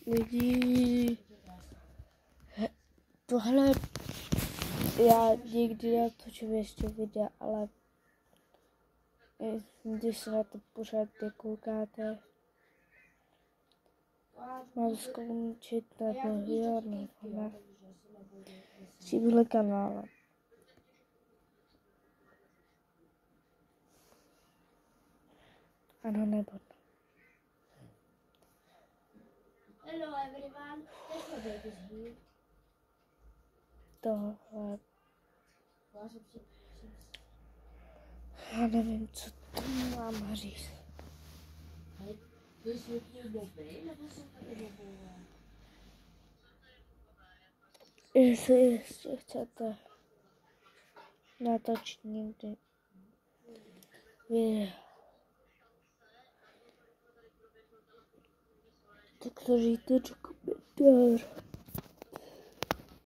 lidí. Tohle já nikdy natočím ještě videa, ale když se na to pořád nekoukáte, mám skončit nebo jo, nebo ne. S tímhle kanálem. Ano, nebo ne. Hello everyone, that's what it is here. Tohle. Já nevím, co tam mám říct. Jestli ještě chcete natočit někdy video, tak to říjte do komentářů.